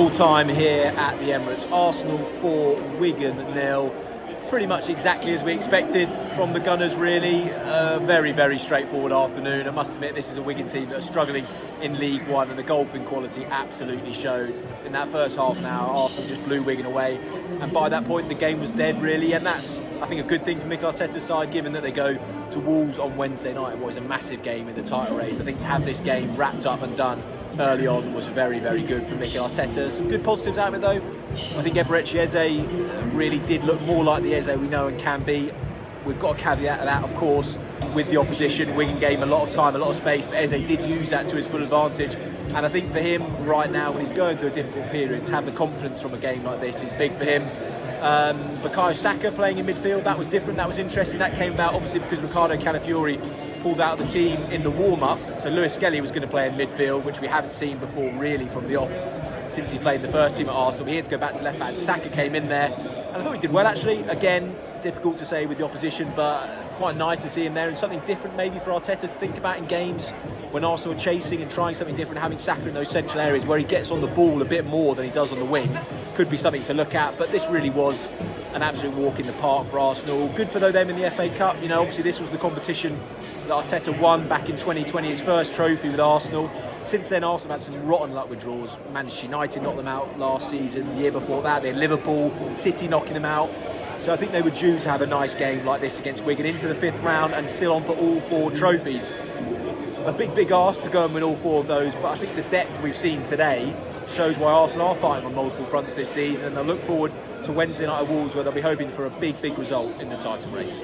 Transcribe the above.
Full time here at the Emirates. Arsenal 4, Wigan 0. Pretty much exactly as we expected from the Gunners, really. Very, very straightforward afternoon. I must admit, this is a Wigan team that are struggling in League One, and the golfing quality absolutely showed. In that first half an hour, Arsenal just blew Wigan away, and by that point the game was dead, really. And that's, I think, a good thing for Mikel Arteta's side, given that they go to Wolves on Wednesday night. It was a massive game in the title race. I think to have this game wrapped up and done early on was very, very good for Mikel Arteta. Some good positives out of it, though. I think Emirates Eze really did look more like the Eze we know and can be. We've got a caveat to that, of course, with the opposition. Wigan gave him a lot of time, a lot of space, but Eze did use that to his full advantage. And I think for him right now, when he's going through a difficult period, to have the confidence from a game like this is big for him. Saka playing in midfield, that was different, that was interesting. That came about obviously because Ricardo Calafiori pulled out of the team in the warm-up. So Lewis Skelly was going to play in midfield, which we haven't seen before really from the off since he played the first team at Arsenal. He had to go back to left back. Saka came in there, and I thought he did well actually. Again, difficult to say with the opposition, but quite nice to see him there, and something different maybe for Arteta to think about in games when Arsenal are chasing and trying something different. Having Saka in those central areas where he gets on the ball a bit more than he does on the wing could be something to look at. But this really was an absolute walk in the park for Arsenal. Good for them in the FA Cup. You know, obviously this was the competition that Arteta won back in 2020, his first trophy with Arsenal. Since then, Arsenal had some rotten luck with draws. Manchester United knocked them out last season. The year before that, they had Liverpool, City knocking them out. So I think they were due to have a nice game like this against Wigan into the 5th round and still on for all 4 trophies. A big ask to go and win all 4 of those, but I think the depth we've seen today shows why Arsenal are fighting on multiple fronts this season, and they'll look forward to Wednesday night at Wolves, where they'll be hoping for a big result in the title race.